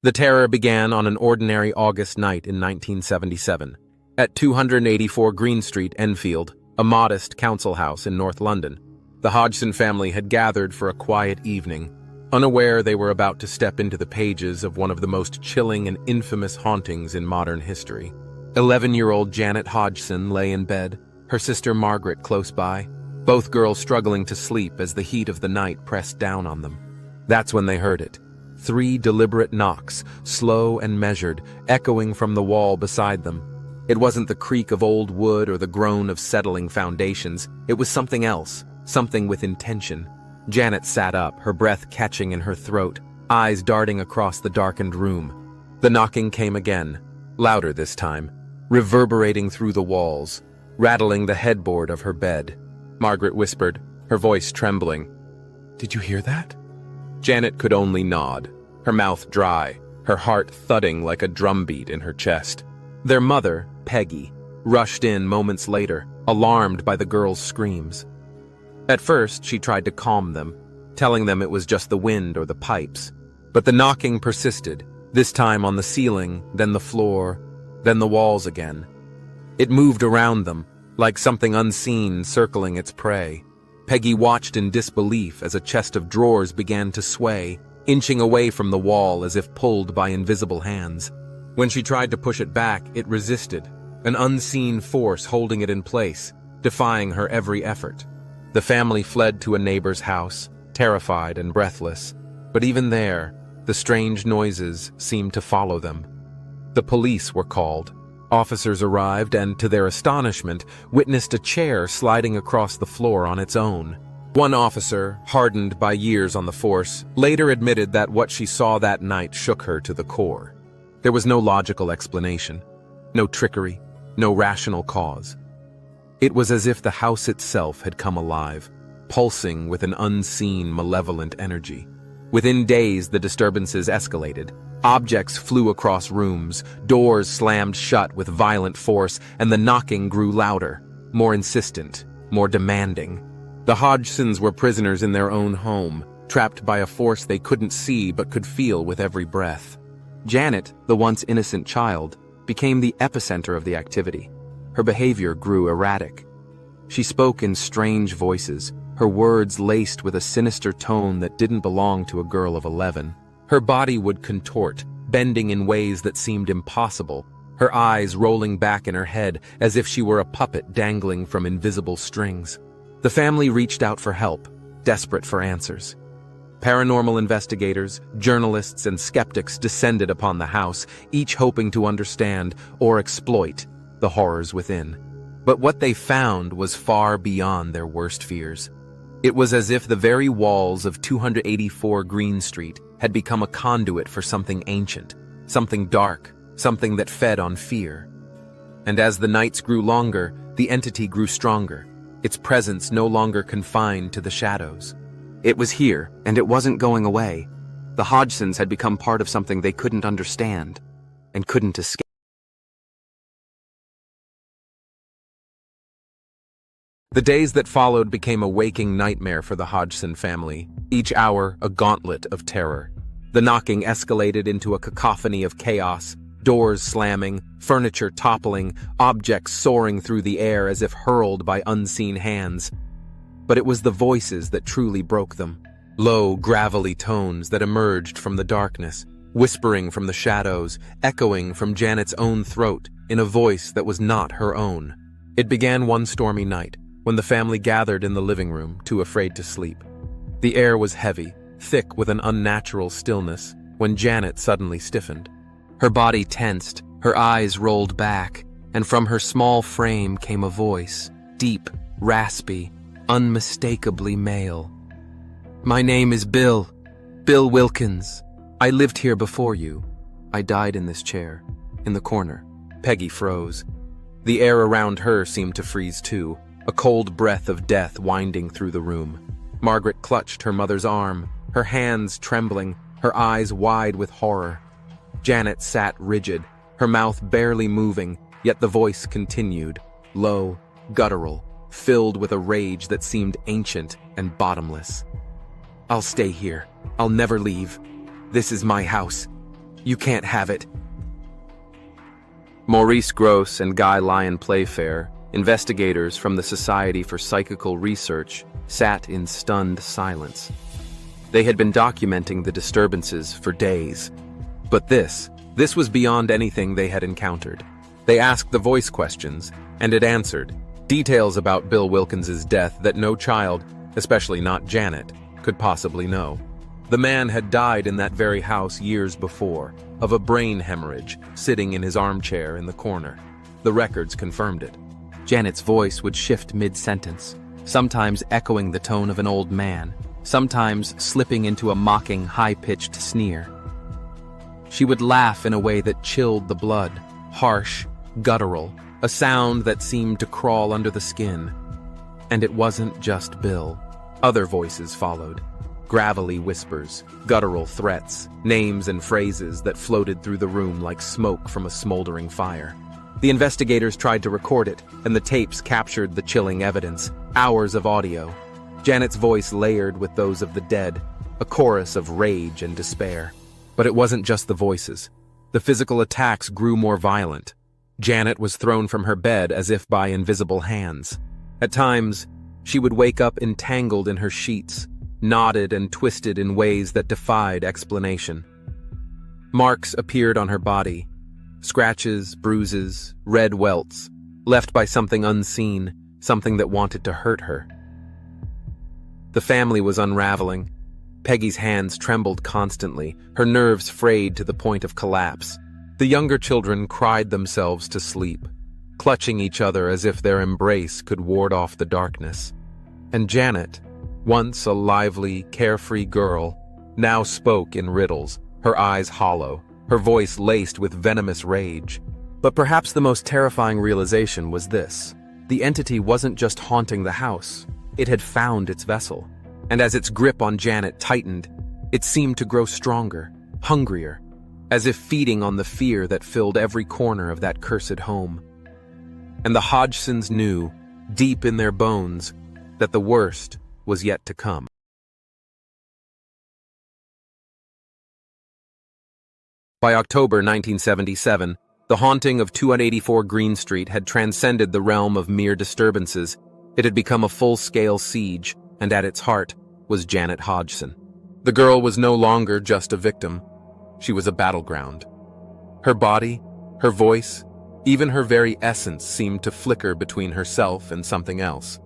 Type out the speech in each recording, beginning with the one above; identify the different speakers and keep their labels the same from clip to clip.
Speaker 1: The terror began on an ordinary August night in 1977, at 284 Green Street, Enfield, a modest council house in North London. The Hodgson family had gathered for a quiet evening, unaware they were about to step into the pages of one of the most chilling and infamous hauntings in modern history. 11-year-old Janet Hodgson lay in bed, her sister Margaret close by, both girls struggling to sleep as the heat of the night pressed down on them. That's when they heard it. 3 deliberate knocks, slow and measured, echoing from the wall beside them. It wasn't the creak of old wood or the groan of settling foundations. It was something else, something with intention. Janet sat up, her breath catching in her throat, eyes darting across the darkened room. The knocking came again, louder this time, reverberating through the walls, rattling the headboard of her bed. Margaret whispered, her voice trembling. "Did you hear that?" Janet could only nod, her mouth dry, her heart thudding like a drumbeat in her chest. Their mother, Peggy, rushed in moments later, alarmed by the girls' screams. At first, she tried to calm them, telling them it was just the wind or the pipes. But the knocking persisted, this time on the ceiling, then the floor, then the walls again. It moved around them, like something unseen circling its prey. Peggy watched in disbelief as a chest of drawers began to sway, inching away from the wall as if pulled by invisible hands. When she tried to push it back, it resisted, an unseen force holding it in place, defying her every effort. The family fled to a neighbor's house, terrified and breathless. But even there, the strange noises seemed to follow them. The police were called. Officers arrived and, to their astonishment, witnessed a chair sliding across the floor on its own. One officer, hardened by years on the force, later admitted that what she saw that night shook her to the core. There was no logical explanation, no trickery, no rational cause. It was as if the house itself had come alive, pulsing with an unseen, malevolent energy. Within days, the disturbances escalated. Objects flew across rooms, doors slammed shut with violent force, and the knocking grew louder, more insistent, more demanding. The Hodgsons were prisoners in their own home, trapped by a force they couldn't see but could feel with every breath. Janet, the once innocent child, became the epicenter of the activity. Her behavior grew erratic. She spoke in strange voices, her words laced with a sinister tone that didn't belong to a girl of 11. Her body would contort, bending in ways that seemed impossible, her eyes rolling back in her head as if she were a puppet dangling from invisible strings. The family reached out for help, desperate for answers. Paranormal investigators, journalists, and skeptics descended upon the house, each hoping to understand or exploit the horrors within. But what they found was far beyond their worst fears. It was as if the very walls of 284 Green Street had become a conduit for something ancient, something dark, something that fed on fear. And as the nights grew longer, the entity grew stronger, its presence no longer confined to the shadows. It was here, and it wasn't going away. The Hodgsons had become part of something they couldn't understand and couldn't escape. The days that followed became a waking nightmare for the Hodgson family, each hour a gauntlet of terror. The knocking escalated into a cacophony of chaos, doors slamming, furniture toppling, objects soaring through the air as if hurled by unseen hands. But it was the voices that truly broke them, low, gravelly tones that emerged from the darkness, whispering from the shadows, echoing from Janet's own throat in a voice that was not her own. It began one stormy night, when the family gathered in the living room, too afraid to sleep. The air was heavy, thick with an unnatural stillness, when Janet suddenly stiffened. Her body tensed, her eyes rolled back, and from her small frame came a voice, deep, raspy, unmistakably male. "My name is Bill Wilkins. I lived here before you. I died in this chair, in the corner." Peggy froze. The air around her seemed to freeze too, a cold breath of death winding through the room. Margaret clutched her mother's arm, her hands trembling, her eyes wide with horror. Janet sat rigid, her mouth barely moving, yet the voice continued, low, guttural, filled with a rage that seemed ancient and bottomless. "I'll stay here. I'll never leave. This is my house. You can't have it." Maurice Gross and Guy Lyon Playfair, investigators from the Society for Psychical Research, sat in stunned silence. They had been documenting the disturbances for days. But this was beyond anything they had encountered. They asked the voice questions, and it answered. Details about Bill Wilkins's death that no child, especially not Janet, could possibly know. The man had died in that very house years before, of a brain hemorrhage, sitting in his armchair in the corner. The records confirmed it. Janet's voice would shift mid-sentence, sometimes echoing the tone of an old man, sometimes slipping into a mocking, high-pitched sneer. She would laugh in a way that chilled the blood, harsh, guttural, a sound that seemed to crawl under the skin. And it wasn't just Bill. Other voices followed. Gravelly whispers, guttural threats, names and phrases that floated through the room like smoke from a smoldering fire. The investigators tried to record it, and the tapes captured the chilling evidence, hours of audio. Janet's voice layered with those of the dead, a chorus of rage and despair. But it wasn't just the voices. The physical attacks grew more violent. Janet was thrown from her bed as if by invisible hands. At times, she would wake up entangled in her sheets, knotted and twisted in ways that defied explanation. Marks appeared on her body, scratches, bruises, red welts, left by something unseen, something that wanted to hurt her. The family was unraveling. Peggy's hands trembled constantly, her nerves frayed to the point of collapse. The younger children cried themselves to sleep, clutching each other as if their embrace could ward off the darkness. And Janet, once a lively, carefree girl, now spoke in riddles, her eyes hollow, her voice laced with venomous rage. But perhaps the most terrifying realization was this. The entity wasn't just haunting the house, it had found its vessel. And as its grip on Janet tightened, it seemed to grow stronger, hungrier, as if feeding on the fear that filled every corner of that cursed home. And the Hodgsons knew, deep in their bones, that the worst was yet to come. By October 1977, the haunting of 284 Green Street had transcended the realm of mere disturbances. It had become a full-scale siege, and at its heart was Janet Hodgson. The girl was no longer just a victim. She was a battleground. Her body, her voice, even her very essence seemed to flicker between herself and something else,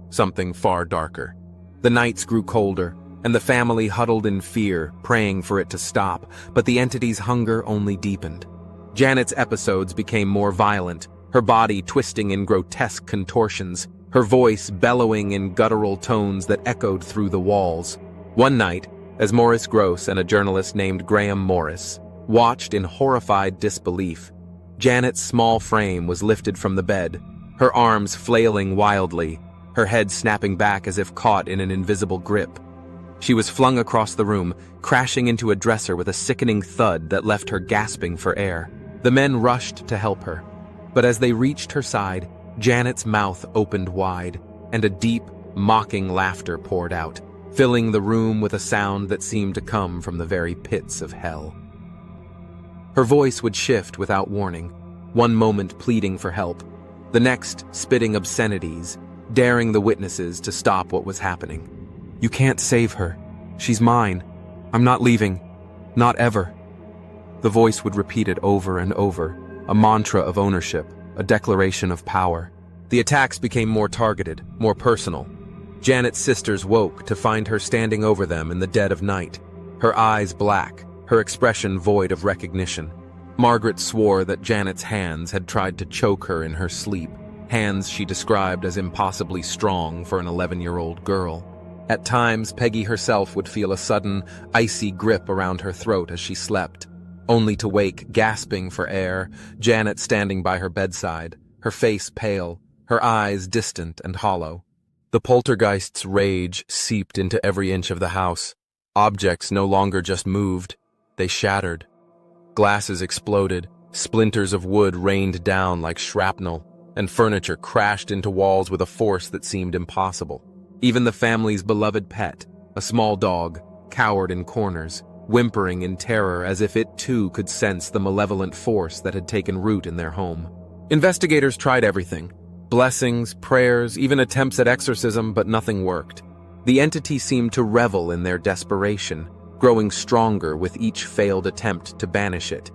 Speaker 1: something far darker. The nights grew colder, and the family huddled in fear, praying for it to stop, but the entity's hunger only deepened. Janet's episodes became more violent, her body twisting in grotesque contortions, her voice bellowing in guttural tones that echoed through the walls. One night, as Maurice Gross and a journalist named Graham Morris watched in horrified disbelief, Janet's small frame was lifted from the bed, her arms flailing wildly, her head snapping back as if caught in an invisible grip. She was flung across the room, crashing into a dresser with a sickening thud that left her gasping for air. The men rushed to help her, but as they reached her side, Janet's mouth opened wide, and a deep, mocking laughter poured out, filling the room with a sound that seemed to come from the very pits of hell. Her voice would shift without warning, one moment pleading for help, the next spitting obscenities, daring the witnesses to stop what was happening. "You can't save her. She's mine. I'm not leaving. Not ever." The voice would repeat it over and over, a mantra of ownership, a declaration of power. The attacks became more targeted, more personal. Janet's sisters woke to find her standing over them in the dead of night, her eyes black, her expression void of recognition. Margaret swore that Janet's hands had tried to choke her in her sleep, hands she described as impossibly strong for an 11-year-old girl. At times, Peggy herself would feel a sudden, icy grip around her throat as she slept, only to wake gasping for air, Janet standing by her bedside, her face pale, her eyes distant and hollow. The poltergeist's rage seeped into every inch of the house. Objects no longer just moved, they shattered. Glasses exploded, splinters of wood rained down like shrapnel, and furniture crashed into walls with a force that seemed impossible. Even the family's beloved pet, a small dog, cowered in corners, whimpering in terror as if it too could sense the malevolent force that had taken root in their home. Investigators tried everything: blessings, prayers, even attempts at exorcism, but nothing worked. The entity seemed to revel in their desperation, growing stronger with each failed attempt to banish it.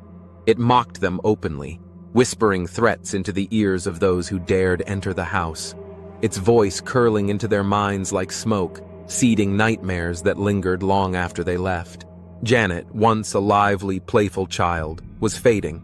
Speaker 1: It mocked them openly, whispering threats into the ears of those who dared enter the house, its voice curling into their minds like smoke, seeding nightmares that lingered long after they left. Janet, once a lively, playful child, was fading.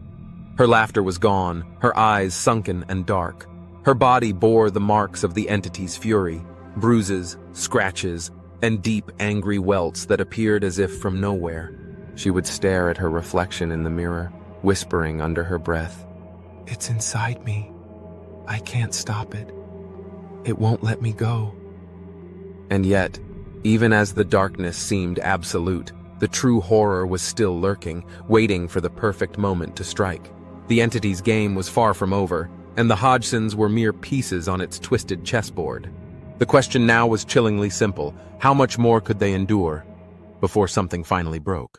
Speaker 1: Her laughter was gone, her eyes sunken and dark. Her body bore the marks of the entity's fury: bruises, scratches, and deep, angry welts that appeared as if from nowhere. She would stare at her reflection in the mirror, whispering under her breath, "It's inside me. I can't stop it. It won't let me go." And yet, even as the darkness seemed absolute, the true horror was still lurking, waiting for the perfect moment to strike. The entity's game was far from over, and the Hodgsons were mere pieces on its twisted chessboard. The question now was chillingly simple: how much more could they endure before something finally broke?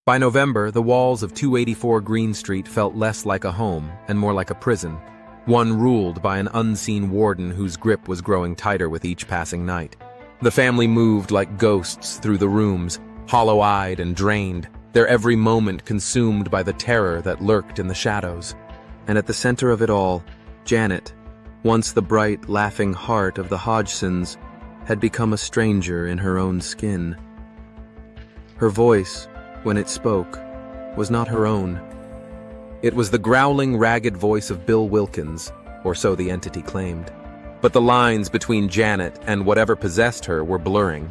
Speaker 1: By November, the walls of 284 Green Street felt less like a home and more like a prison, one ruled by an unseen warden whose grip was growing tighter with each passing night. The family moved like ghosts through the rooms, hollow-eyed and drained, their every moment consumed by the terror that lurked in the shadows. And at the center of it all, Janet, once the bright, laughing heart of the Hodgsons, had become a stranger in her own skin. Her voice, when it spoke, was not her own. It was the growling, ragged voice of Bill Wilkins, or so the entity claimed. But the lines between Janet and whatever possessed her were blurring.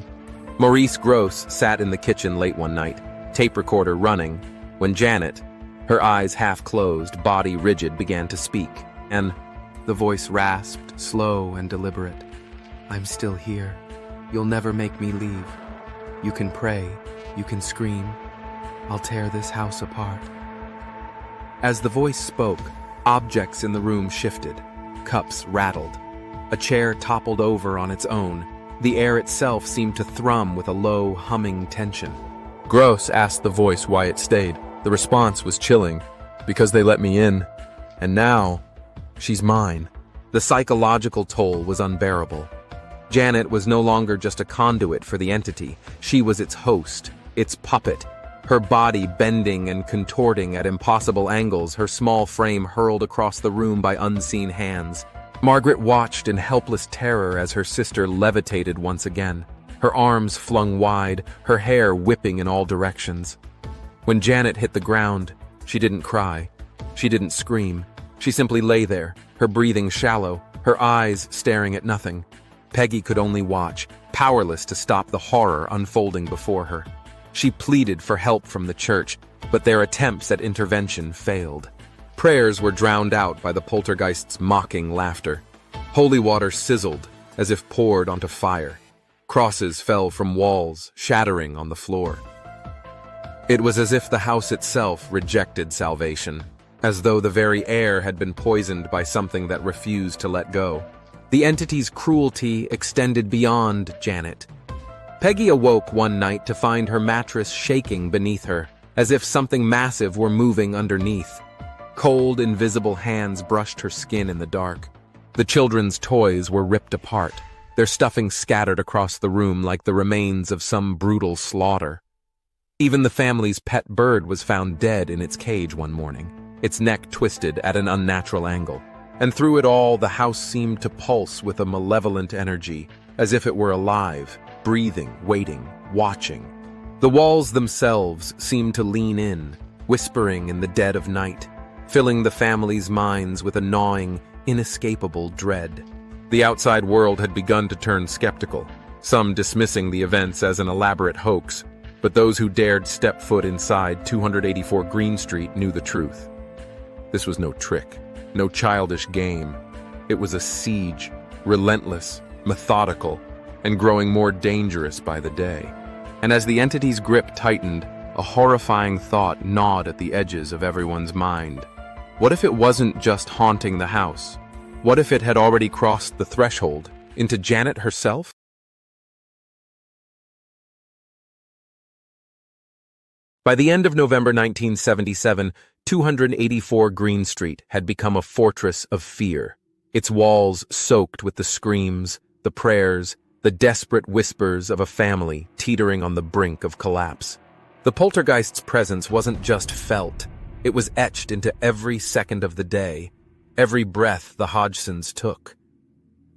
Speaker 1: Maurice Gross sat in the kitchen late one night, tape recorder running, when Janet, her eyes half closed, body rigid, began to speak, and the voice rasped, slow and deliberate. "I'm still here. You'll never make me leave. You can pray, you can scream. I'll tear this house apart." As the voice spoke, objects in the room shifted. Cups rattled. A chair toppled over on its own. The air itself seemed to thrum with a low, humming tension. Gross asked the voice why it stayed. The response was chilling. "Because they let me in. And now, she's mine." The psychological toll was unbearable. Janet was no longer just a conduit for the entity. She was its host, its puppet. Her body bending and contorting at impossible angles, her small frame hurled across the room by unseen hands. Margaret watched in helpless terror as her sister levitated once again, her arms flung wide, her hair whipping in all directions. When Janet hit the ground, she didn't cry. She didn't scream. She simply lay there, her breathing shallow, her eyes staring at nothing. Peggy could only watch, powerless to stop the horror unfolding before her. She pleaded for help from the church, but their attempts at intervention failed. Prayers were drowned out by the poltergeist's mocking laughter. Holy water sizzled as if poured onto fire. Crosses fell from walls, shattering on the floor. It was as if the house itself rejected salvation, as though the very air had been poisoned by something that refused to let go. The entity's cruelty extended beyond Janet. Peggy awoke one night to find her mattress shaking beneath her, as if something massive were moving underneath. Cold, invisible hands brushed her skin in the dark. The children's toys were ripped apart, their stuffing scattered across the room like the remains of some brutal slaughter. Even the family's pet bird was found dead in its cage one morning, its neck twisted at an unnatural angle. And through it all, the house seemed to pulse with a malevolent energy, as if it were alive, breathing, waiting, watching. The walls themselves seemed to lean in, whispering in the dead of night, filling the family's minds with a gnawing, inescapable dread. The outside world had begun to turn skeptical, some dismissing the events as an elaborate hoax, but those who dared step foot inside 284 Green Street knew the truth. This was no trick, no childish game. It was a siege, relentless, methodical, and growing more dangerous by the day. And as the entity's grip tightened, a horrifying thought gnawed at the edges of everyone's mind. What if it wasn't just haunting the house? What if it had already crossed the threshold into Janet herself? By the end of November 1977, 284 Green Street had become a fortress of fear, its walls soaked with the screams, the prayers, the desperate whispers of a family teetering on the brink of collapse. The poltergeist's presence wasn't just felt, it was etched into every second of the day, every breath the Hodgsons took.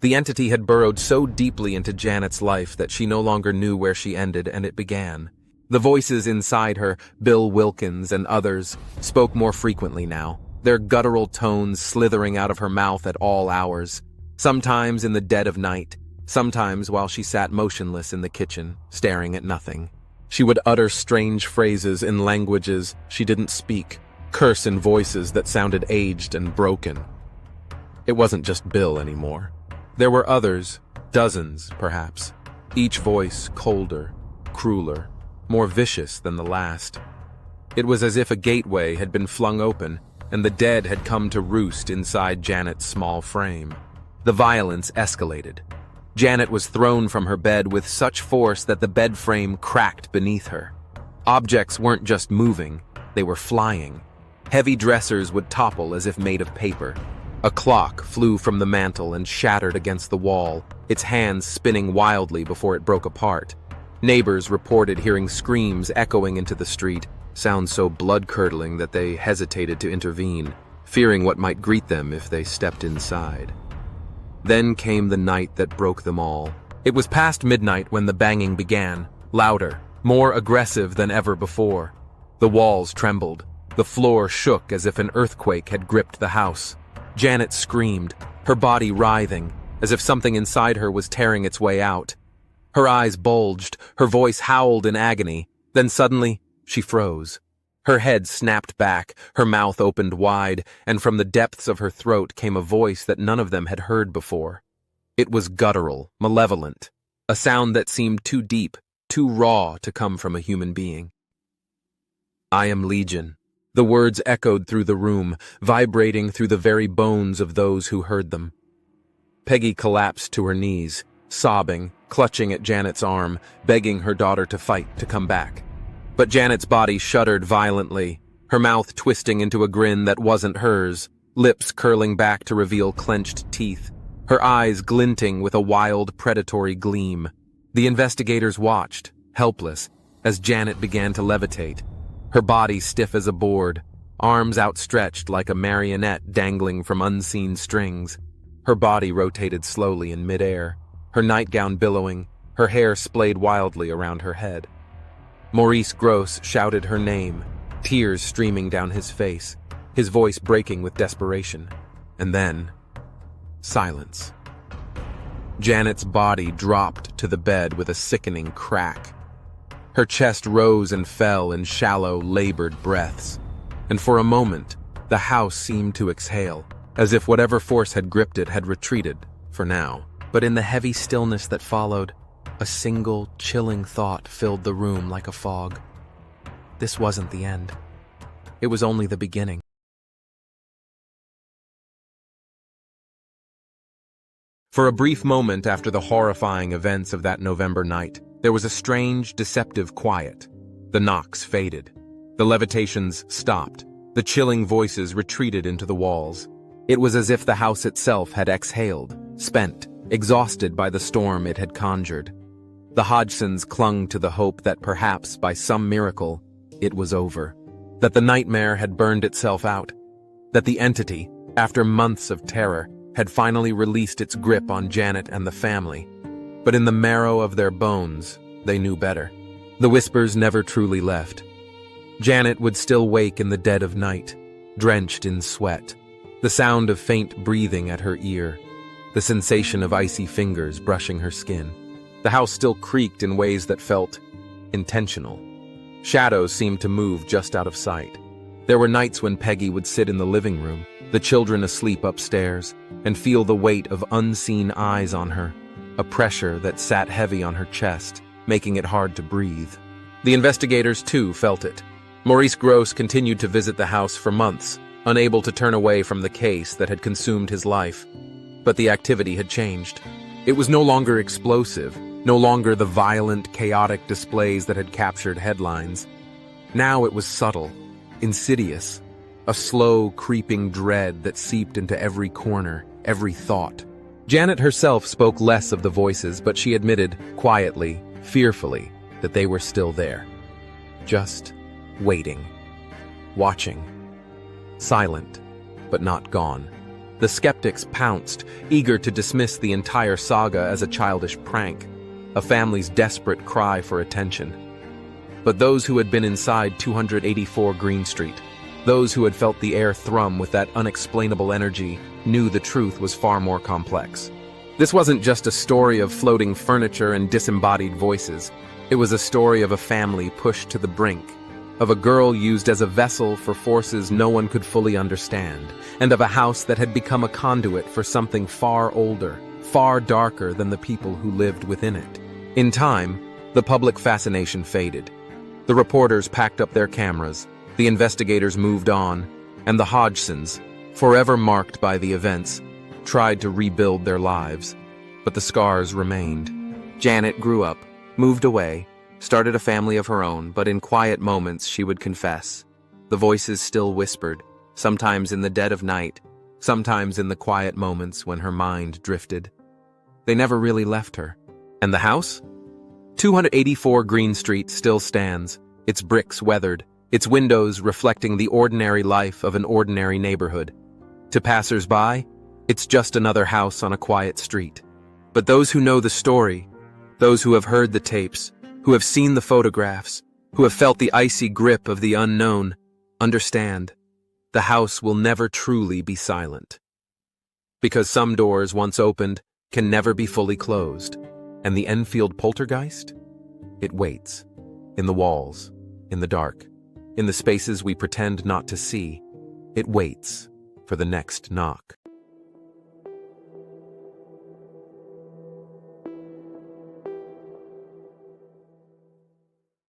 Speaker 1: The entity had burrowed so deeply into Janet's life that she no longer knew where she ended and it began. The voices inside her, Bill Wilkins and others, spoke more frequently now, their guttural tones slithering out of her mouth at all hours, sometimes in the dead of night, sometimes while she sat motionless in the kitchen, staring at nothing. She would utter strange phrases in languages she didn't speak, curse in voices that sounded aged and broken. It wasn't just Bill anymore. There were others, dozens perhaps, each voice colder, crueler, more vicious than the last. It was as if a gateway had been flung open, and the dead had come to roost inside Janet's small frame. The violence escalated. Janet was thrown from her bed with such force that the bed frame cracked beneath her. Objects weren't just moving, they were flying. Heavy dressers would topple as if made of paper. A clock flew from the mantel and shattered against the wall, its hands spinning wildly before it broke apart. Neighbors reported hearing screams echoing into the street, sounds so blood-curdling that they hesitated to intervene, fearing what might greet them if they stepped inside. Then came the night that broke them all. It was past midnight when the banging began, louder, more aggressive than ever before. The walls trembled. The floor shook as if an earthquake had gripped the house. Janet screamed, her body writhing, as if something inside her was tearing its way out. Her eyes bulged, her voice howled in agony. Then suddenly, she froze. Her head snapped back, her mouth opened wide, and from the depths of her throat came a voice that none of them had heard before. It was guttural, malevolent, a sound that seemed too deep, too raw to come from a human being. "I am Legion." The words echoed through the room, vibrating through the very bones of those who heard them. Peggy collapsed to her knees, sobbing, clutching at Janet's arm, begging her daughter to fight, to come back. But Janet's body shuddered violently, her mouth twisting into a grin that wasn't hers, lips curling back to reveal clenched teeth, her eyes glinting with a wild, predatory gleam. The investigators watched, helpless, as Janet began to levitate, her body stiff as a board, arms outstretched like a marionette dangling from unseen strings. Her body rotated slowly in midair, her nightgown billowing, her hair splayed wildly around her head. Maurice Gross shouted her name, tears streaming down his face, his voice breaking with desperation. And then, silence. Janet's body dropped to the bed with a sickening crack. Her chest rose and fell in shallow, labored breaths, and for a moment, the house seemed to exhale, as if whatever force had gripped it had retreated, for now. But in the heavy stillness that followed, a single, chilling thought filled the room like a fog. This wasn't the end. It was only the beginning. For a brief moment after the horrifying events of that November night, there was a strange, deceptive quiet. The knocks faded. The levitations stopped. The chilling voices retreated into the walls. It was as if the house itself had exhaled, spent, exhausted by the storm it had conjured. The Hodgsons clung to the hope that perhaps, by some miracle, it was over. That the nightmare had burned itself out. That the entity, after months of terror, had finally released its grip on Janet and the family. But in the marrow of their bones, they knew better. The whispers never truly left. Janet would still wake in the dead of night, drenched in sweat, the sound of faint breathing at her ear, the sensation of icy fingers brushing her skin. The house still creaked in ways that felt intentional. Shadows seemed to move just out of sight. There were nights when Peggy would sit in the living room, the children asleep upstairs, and feel the weight of unseen eyes on her, a pressure that sat heavy on her chest, making it hard to breathe. The investigators, too, felt it. Maurice Gross continued to visit the house for months, unable to turn away from the case that had consumed his life. But the activity had changed. It was no longer explosive, no longer the violent, chaotic displays that had captured headlines. Now it was subtle, insidious, a slow, creeping dread that seeped into every corner, every thought. Janet herself spoke less of the voices, but she admitted, quietly, fearfully, that they were still there. Just waiting, watching, silent, but not gone. The skeptics pounced, eager to dismiss the entire saga as a childish prank, a family's desperate cry for attention. But those who had been inside 284 Green Street, those who had felt the air thrum with that unexplainable energy, knew the truth was far more complex. This wasn't just a story of floating furniture and disembodied voices. It was a story of a family pushed to the brink, of a girl used as a vessel for forces no one could fully understand, and of a house that had become a conduit for something far older, far darker than the people who lived within it. In time, the public fascination faded. The reporters packed up their cameras, the investigators moved on, and the Hodgsons, forever marked by the events, tried to rebuild their lives. But the scars remained. Janet grew up, moved away, started a family of her own, but in quiet moments she would confess. The voices still whispered, sometimes in the dead of night, sometimes in the quiet moments when her mind drifted. They never really left her. And the house? 284 Green Street still stands, its bricks weathered, its windows reflecting the ordinary life of an ordinary neighborhood. To passers-by, it's just another house on a quiet street. But those who know the story, those who have heard the tapes, who have seen the photographs, who have felt the icy grip of the unknown, understand the house will never truly be silent. Because some doors, once opened, can never be fully closed. And the Enfield Poltergeist? It waits. In the walls, in the dark, in the spaces we pretend not to see. It waits for the next knock.